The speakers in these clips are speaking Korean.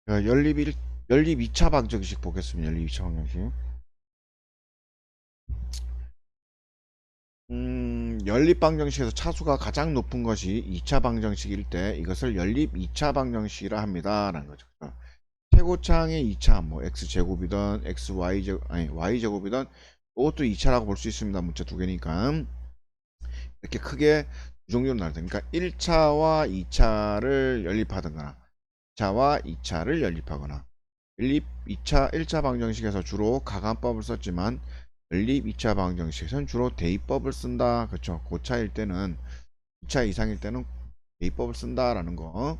연립 2차 방정식 보겠습니다. 연립 2차 방정식. 연립 방정식에서 차수가 가장 높은 것이 2차 방정식일 때 이것을 연립 2차 방정식이라 합니다. 라는 거죠. 최고차항의 2차, 뭐 x제곱이든 xy제곱, 아니 y제곱이든 이것도 2차라고 볼 수 있습니다. 문자 두 개니까. 이렇게 크게 두 종류로 나눠요. 그러니까 1차와 2차를 연립하든가 2차와 2차를 연립하거나 연립 2차, 1차 방정식에서 주로 가간법을 썼지만 연립 2차 방정식에서는 주로 대입법을 쓴다. 그렇죠. 고차일 때는 2차 이상일 때는 대입법을 쓴다라는 거.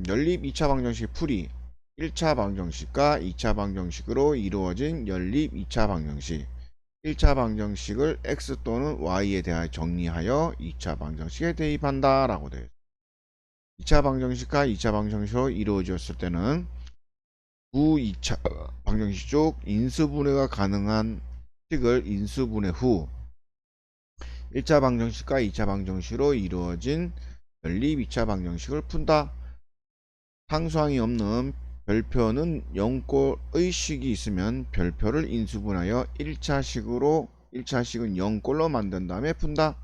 연립 2차 방정식 풀이 1차 방정식과 2차 방정식으로 이루어진 연립 2차 방정식 1차 방정식을 x 또는 y에 대하여 정리하여 2차 방정식에 대입한다 라고 되어 있습니다. 2차 방정식과 2차 방정식으로 이루어졌을 때는 후 2차 방정식 쪽 인수분해가 가능한 식을 인수분해 후 1차 방정식과 2차 방정식으로 이루어진 연립 2차 방정식을 푼다. 상수항이 없는 별표는 0꼴의 식이 있으면 별표를 인수분하여 1차식으로 1차식은 0꼴로 만든 다음에 푼다.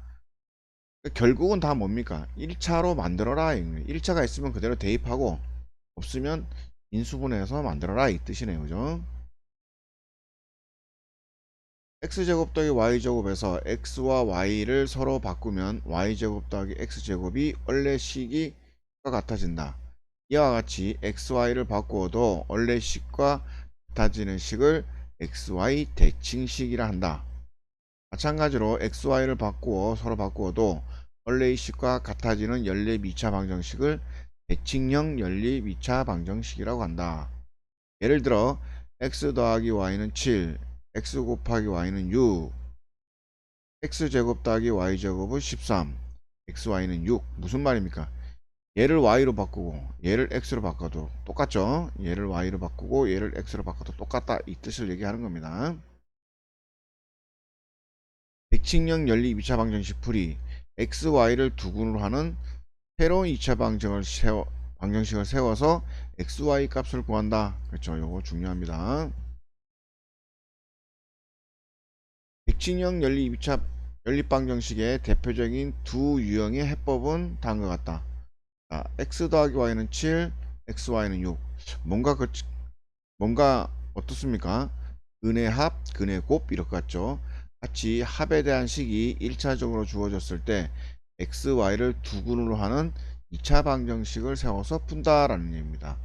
결국은 다 뭡니까? 1차로 만들어라. 1차가 있으면 그대로 대입하고 없으면 인수분해해서 만들어라 이 뜻이네요. 그죠? x제곱 더하기 y제곱에서 x와 y를 서로 바꾸면 y제곱 더하기 x제곱이 원래 식이 같아진다. 이와 같이 xy를 바꾸어도 원래 식과 같아지는 식을 xy 대칭식이라 한다. 마찬가지로 xy를 바꾸어 서로 바꾸어도 원래의 식과 같아지는 연립 2차 방정식을 대칭형 연립 2차 방정식이라고 한다. 예를 들어 x 더하기 y는 7, x 곱하기 y는 6, x제곱 더하기 y제곱은 13, xy는 6. 무슨 말입니까? 얘를 y로 바꾸고 얘를 x로 바꿔도 똑같죠. 얘를 y로 바꾸고 얘를 x로 바꿔도 똑같다 이 뜻을 얘기하는 겁니다. 대칭형 연립 2차 방정식 풀이 x, y를 두근으로 하는 새로운 2차 방정식을 세워서 x, y 값을 구한다. 그렇죠. 요거 중요합니다. 대칭형 연립 2차 연립 방정식의 대표적인 두 유형의 해법은 다음과 같다. 자, x 더하기 y는 7, xy는 6. 뭔가 뭔가 어떻습니까? 근의 합, 근의 곱 이렇게 같죠. 같이 합에 대한 식이 1차적으로 주어졌을 때 x, y를 두근으로 하는 2차 방정식을 세워서 푼다라는 얘기입니다.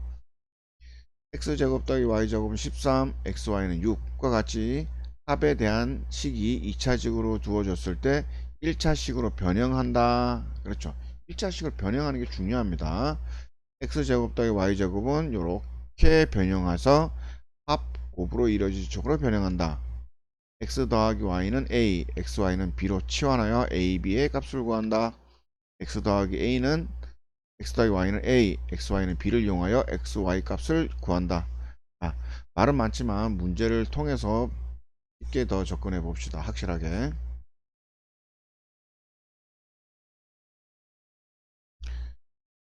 x제곱 더하기 y제곱은 13, xy는 6과 같이 합에 대한 식이 2차식으로 두어졌을 때 1차식으로 변형한다. 그렇죠. 1차식을 변형하는 게 중요합니다. x제곱 더하기 y제곱은 이렇게 변형해서 합 곱으로 이루어진 쪽으로 변형한다. x 더하기 y는 a, xy는 b로 치환하여 a, b의 값을 구한다. x 더하기 a는 x 더하기 y는 a, xy는 b를 이용하여 xy 값을 구한다. 아, 말은 많지만 문제를 통해서 쉽게 더 접근해 봅시다. 확실하게.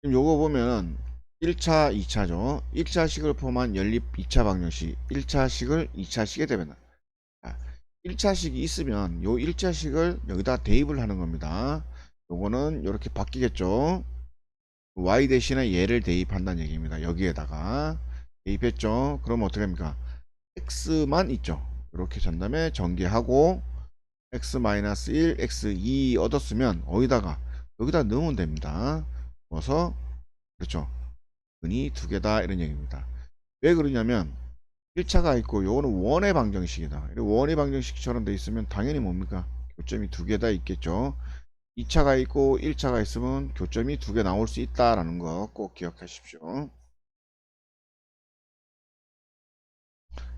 지금 요거 보면 1차, 2차죠. 1차식을 포함한 연립 2차 방정식, 1차식을 2차식에 대변한다. 1차식이 있으면 요 1차식을 여기다 대입을 하는 겁니다. 요거는 이렇게 바뀌겠죠. y 대신에 얘를 대입한다는 얘기입니다. 여기에다가 대입했죠. 그럼 어떻게 합니까? x만 있죠. 이렇게 전 다음에 전개하고 x-1, x2 얻었으면 어디다가 여기다 넣으면 됩니다. 넣어서 그렇죠. 근이 두 개다 이런 얘기입니다. 왜 그러냐면 1차가 있고 요거는 원의 방정식이다. 원의 방정식처럼 돼 있으면 당연히 뭡니까? 교점이 두 개 다 있겠죠. 2차가 있고 1차가 있으면 교점이 두 개 나올 수 있다라는 거 꼭 기억하십시오.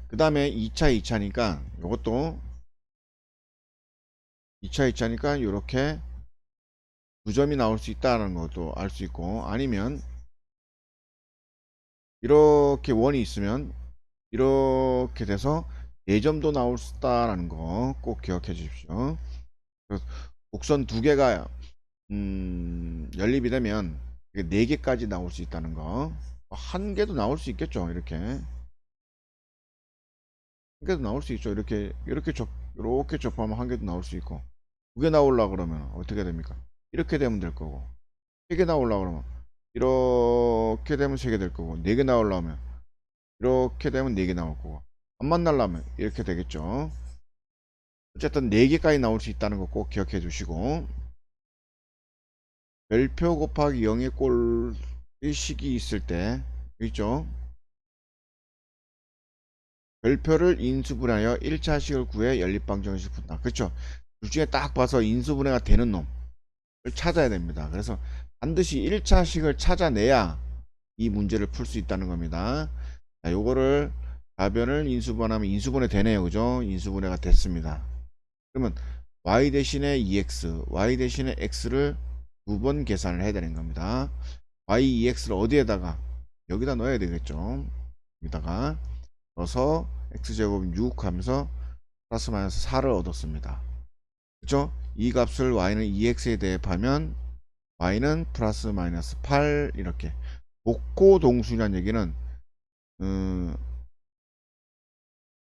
그 다음에 2차 2차니까 요것도 2차 2차니까 이렇게 두 점이 나올 수 있다는 것도 알 수 있고 아니면 이렇게 원이 있으면 이렇게 돼서 4점도 나올 수 있다라는 거 꼭 기억해 주십시오. 그래서 곡선 두 개가 연립이 되면 네 개까지 나올 수 있다는 거. 한 개도 나올 수 있겠죠. 이렇게 한 개도 나올 수 있죠. 이렇게 접하면 한 개도 나올 수 있고, 두 개 나오려 그러면 어떻게 됩니까? 이렇게 되면 될 거고, 세 개 나오려 그러면 이렇게 되면 세 개 될 거고, 네 개 나오려면 이렇게 되면 네 개 나올 거고, 안 만나려면 이렇게 되겠죠. 어쨌든 네 개까지 나올 수 있다는 거 꼭 기억해 주시고, 별표 곱하기 0의 꼴의 식이 있을 때 있죠. 별표를 인수분해하여 1차식을 구해 연립방정식 푼다. 그렇죠. 둘 중에 딱 봐서 인수분해가 되는 놈을 찾아야 됩니다. 그래서 반드시 1차식을 찾아내야 이 문제를 풀 수 있다는 겁니다. 자, 요거를 답변을 인수분해하면 인수분해 되네요. 그죠? 인수분해가 됐습니다. 그러면 y 대신에 2x, y 대신에 x를 두 번 계산을 해야 되는 겁니다. y 2x를 어디에다가? 여기다 넣어야 되겠죠. 여기다가 넣어서 x제곱 6 하면서 플러스 마이너스 4를 얻었습니다. 그죠? 이 값을 y는 2x에 대입하면 y는 플러스 마이너스 8 이렇게. 복고동수라는 얘기는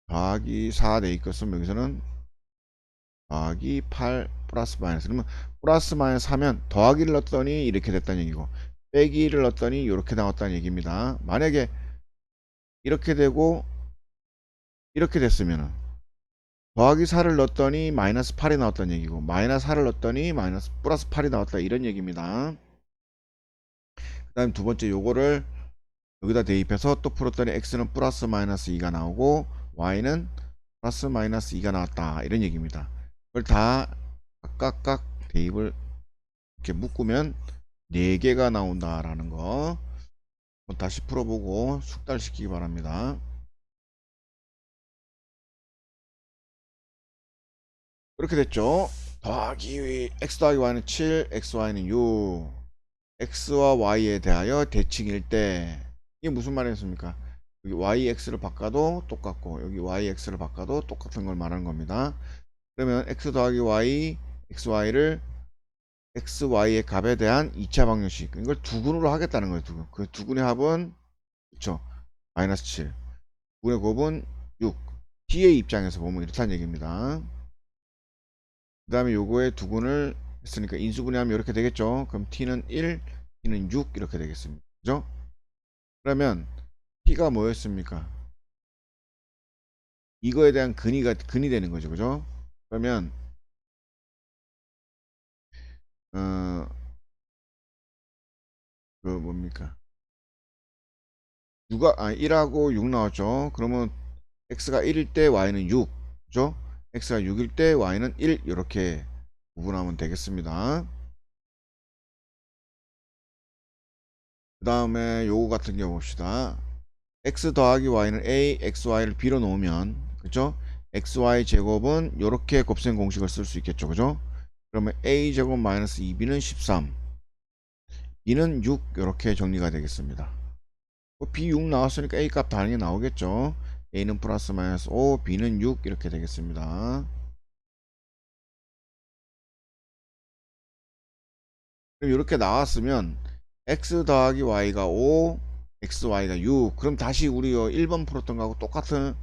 더하기 4 돼 있겠으면 여기서는 더하기 8 플러스 마이너스. 그러면 플러스 마이너스 하면 더하기를 넣었더니 이렇게 됐다는 얘기고, 빼기를 넣었더니 이렇게 나왔다는 얘기입니다. 만약에 이렇게 되고 이렇게 됐으면은 더하기 4를 넣었더니 마이너스 8이 나왔다는 얘기고, 마이너스 4를 넣었더니 마이너스 플러스 8이 나왔다, 이런 얘기입니다. 그 다음 두 번째 요거를 여기다 대입해서 또 풀었더니 x는 플러스 마이너스 2가 나오고 y는 플러스 마이너스 2가 나왔다, 이런 얘기입니다. 그걸 다 각각 대입을 이렇게 묶으면 4개가 나온다라는 거 다시 풀어보고 숙달시키기 바랍니다. 이렇게 됐죠. 더하기 x 더하기 y는 7, xy는 6. x와 y에 대하여 대칭일 때 이게 무슨 말이었습니까? 여기 yx를 바꿔도 똑같고 여기 yx를 바꿔도 똑같은 걸 말하는 겁니다. 그러면 x 더하기 y, xy를 xy의 값에 대한 2차 방정식, 이걸 두근으로 하겠다는 거예요. 두근. 그 두근의 합은 그쵸, 마이너스 7, 두근의 곱은 6. t의 입장에서 보면 이렇다는 얘기입니다. 그 다음에 요거의 두근을 했으니까 인수분해하면 이렇게 되겠죠. 그럼 t는 1, t는 6 이렇게 되겠습니다. 그죠? 그러면 t가 뭐였습니까? 이거에 대한 근이 되는 거죠. 그죠? 그러면 어, 그 뭡니까? 1하고 6 나왔죠. 그러면 x가 1일 때 y는 6. 그죠? x가 6일 때 y는 1 이렇게 구분하면 되겠습니다. 그 다음에 요거 같은 경우 봅시다. x 더하기 y는 a, xy를 b로 놓으면 그죠? xy 제곱은 이렇게 곱셈 공식을 쓸 수 있겠죠. 그죠? 그러면 a 제곱 마이너스 2b는 13, b는 6 이렇게 정리가 되겠습니다. b 6 나왔으니까 a 값 당연히 나오겠죠. a는 플러스 마이너스 5, b는 6 이렇게 되겠습니다. 그럼 이렇게 나왔으면 x 더하기 y가 5, xy가 6. 그럼 다시 우리 1번 풀었던 거하고 똑같은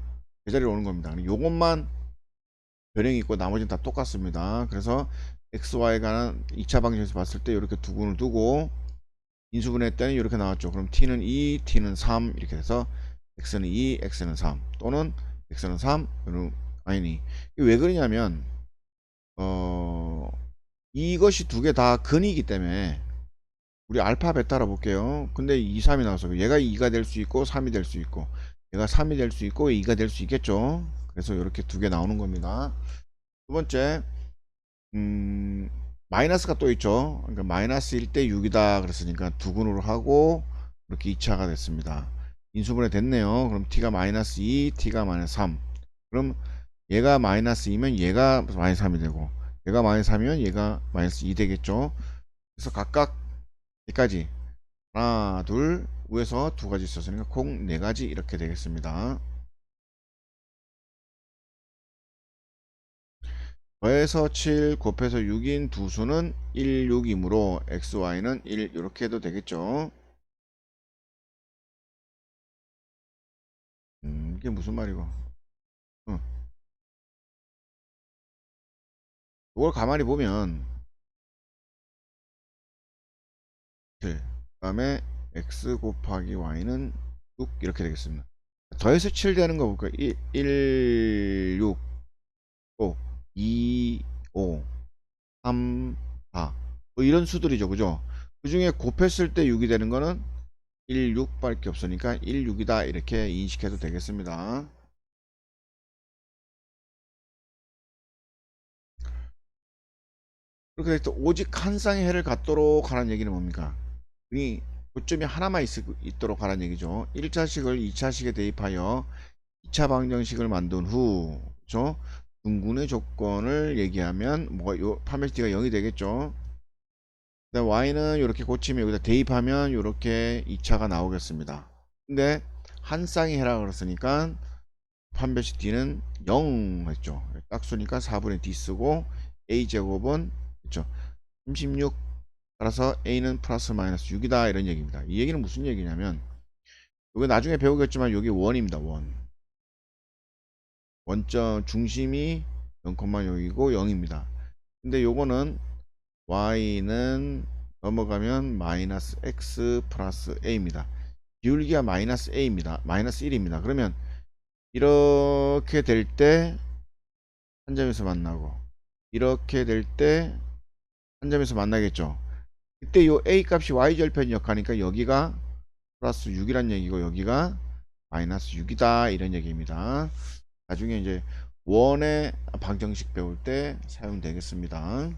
제자리로 오는 겁니다. 요것만 변형이 있고 나머지는 다 똑같습니다. 그래서 xy가 2차 방정에서 봤을 때 이렇게 두근을 두고 인수분해했더니 이렇게 나왔죠. 그럼 t는 2, t는 3 이렇게 돼서 x는 2, x는 3 또는 x는 3, 아니니. 왜 그러냐면 이것이 두 개 다 근이기 때문에 우리 알파 베타로 볼게요. 근데 2, 3이 나와서 얘가 2가 될 수 있고 3이 될 수 있고 얘가 3이 될 수 있고 2가 될 수 있겠죠. 그래서 이렇게 두 개 나오는 겁니다. 두 번째 마이너스가 또 있죠. 그러니까 마이너스일 때 6이다 그랬으니까 두근으로 하고 이렇게 2차가 됐습니다. 인수분해 됐네요. 그럼 t가 마이너스 2, t가 마이너스 3. 그럼 얘가 마이너스 2면 얘가 마이너스 3이 되고 얘가 마이너스 3이면 얘가 마이너스 2 되겠죠. 그래서 각각 여기까지 하나, 둘, 위에서 두 가지 있었으니까 총 네 가지 이렇게 되겠습니다. 더해서 7 곱해서 6인 두 수는 1, 6이므로 xy는 1 이렇게 해도 되겠죠. 이게 무슨 말이고. 어. 이걸 가만히 보면 7, 그 다음에 x 곱하기 y는 6 이렇게 되겠습니다. 더해서 7 되는 거 볼까요? 1, 6, 또 2, 5, 3, 4. 뭐 이런 수들이죠. 그죠? 그 중에 곱했을 때 6이 되는 거는 1, 6 밖에 없으니까 1, 6이다. 이렇게 인식해도 되겠습니다. 그렇게 해서 오직 한 쌍의 해를 갖도록 하라는 얘기는 뭡니까? 이 고점이 하나만 있도록 하라는 얘기죠. 1차식을 2차식에 대입하여 2차 방정식을 만든 후, 그렇죠? 둥근의 조건을 얘기하면 뭐가 요 판별식가 0이 되겠죠. 그다음 y는 이렇게 고치면 여기다 대입하면 이렇게 2차가 나오겠습니다. 근데 한 쌍이 해라 그랬으니까 판별식 d는 0 했죠. 짝수니까 4분의 d 쓰고 a제곱은 그렇죠. 36. 따라서 a는 플러스 마이너스 6이다 이런 얘기입니다. 이 얘기는 무슨 얘기냐면 이게 나중에 배우겠지만 여기 원입니다. 원점 중심이 0,0이고 0입니다. 근데 요거는 y는 넘어가면 마이너스 x 플러스 a입니다. 기울기가 마이너스 a입니다. 마이너스 1입니다. 그러면 이렇게 될 때 한 점에서 만나고 이렇게 될 때 한 점에서 만나겠죠. 이때 요 a 값이 y절편 역하니까 여기가 플러스 6이란 얘기고 여기가 마이너스 6이다 이런 얘기입니다. 나중에 이제 원의 방정식 배울 때 사용되겠습니다.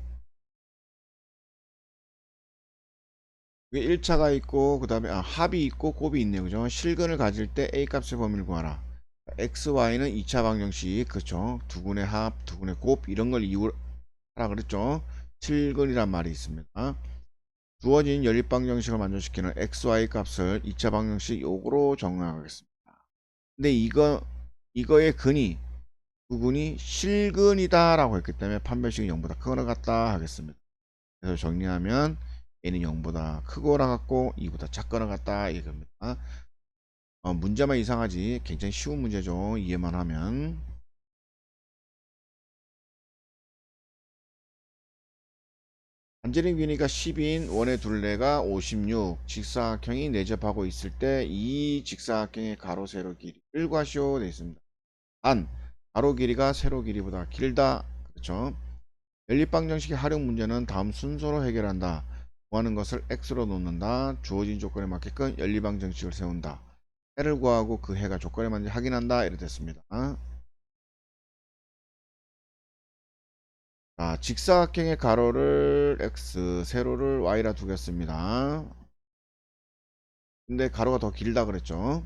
이게 1차가 있고 그 다음에 합이 있고 곱이 있네요. 그죠? 실근을 가질 때 a 값의 범위를 구하라. x, y는 2차 방정식 그렇죠. 두분의 합, 두분의 곱 이런 걸 이유하라 그랬죠. 실근이란 말이 있습니다. 주어진 연립방정식을 만족시키는 x, y 값을 2차 방정식 요구로 정하겠습니다. 근데 이거의 근이 부분이 실근이다 라고 했기 때문에 판별식이 0보다 크거나 같다 하겠습니다. 그래서 정리하면 A는 0보다 크거나 같고 2보다 작거나 같다 이겁니다. 문제만 이상하지 굉장히 쉬운 문제죠. 이해만 하면. 반지름 길이가 10인 원의 둘레가 56 직사각형이 내접하고 있을 때 이 직사각형의 가로 세로 길이를 구하시오 되어 있습니다. 단 가로 길이가 세로 길이보다 길다. 그렇죠. 연립방정식의 활용 문제는 다음 순서로 해결한다. 구하는 것을 x로 놓는다. 주어진 조건에 맞게끔 연립방정식을 세운다. 해를 구하고 그 해가 조건에 맞는지 확인한다. 이렇게 됐습니다. 자, 직사각형의 가로를 x, 세로를 y라 두겠습니다. 근데 가로가 더 길다 그랬죠.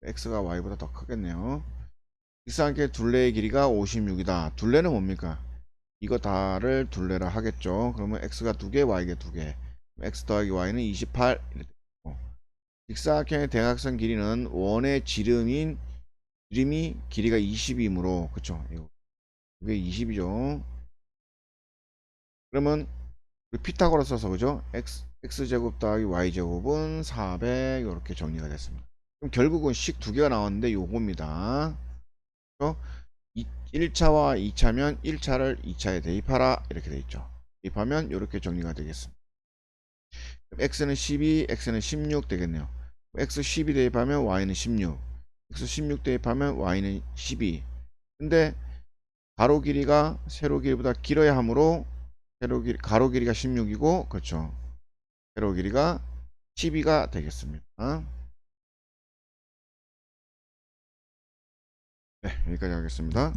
x가 y보다 더 크겠네요. 직사각형의 둘레의 길이가 56이다. 둘레는 뭡니까? 이거 다를 둘레라 하겠죠. 그러면 x가 2개, y가 2개. x 더하기 y는 28 이렇게 되고. 직사각형의 대각선 길이는 원의 지름이 길이가 20이므로 그쵸? 이게 20이죠. 그러면 우리 피타고라 써서 그죠? x제곱 더하기 y제곱은 400 이렇게 정리가 됐습니다. 그럼 결국은 식 2개가 나왔는데 요겁니다. 1차와 2차면 1차를 2차에 대입하라 이렇게 돼 있죠. 대입하면 이렇게 정리가 되겠습니다. x는 12, x는 16 되겠네요. x 12 대입하면 y는 16, x 16 대입하면 y는 12. 근데 가로 길이가 세로 길이보다 길어야 하므로 가로 길이가 16이고 그렇죠. 세로 길이가 12가 되겠습니다. 네, 여기까지 하겠습니다.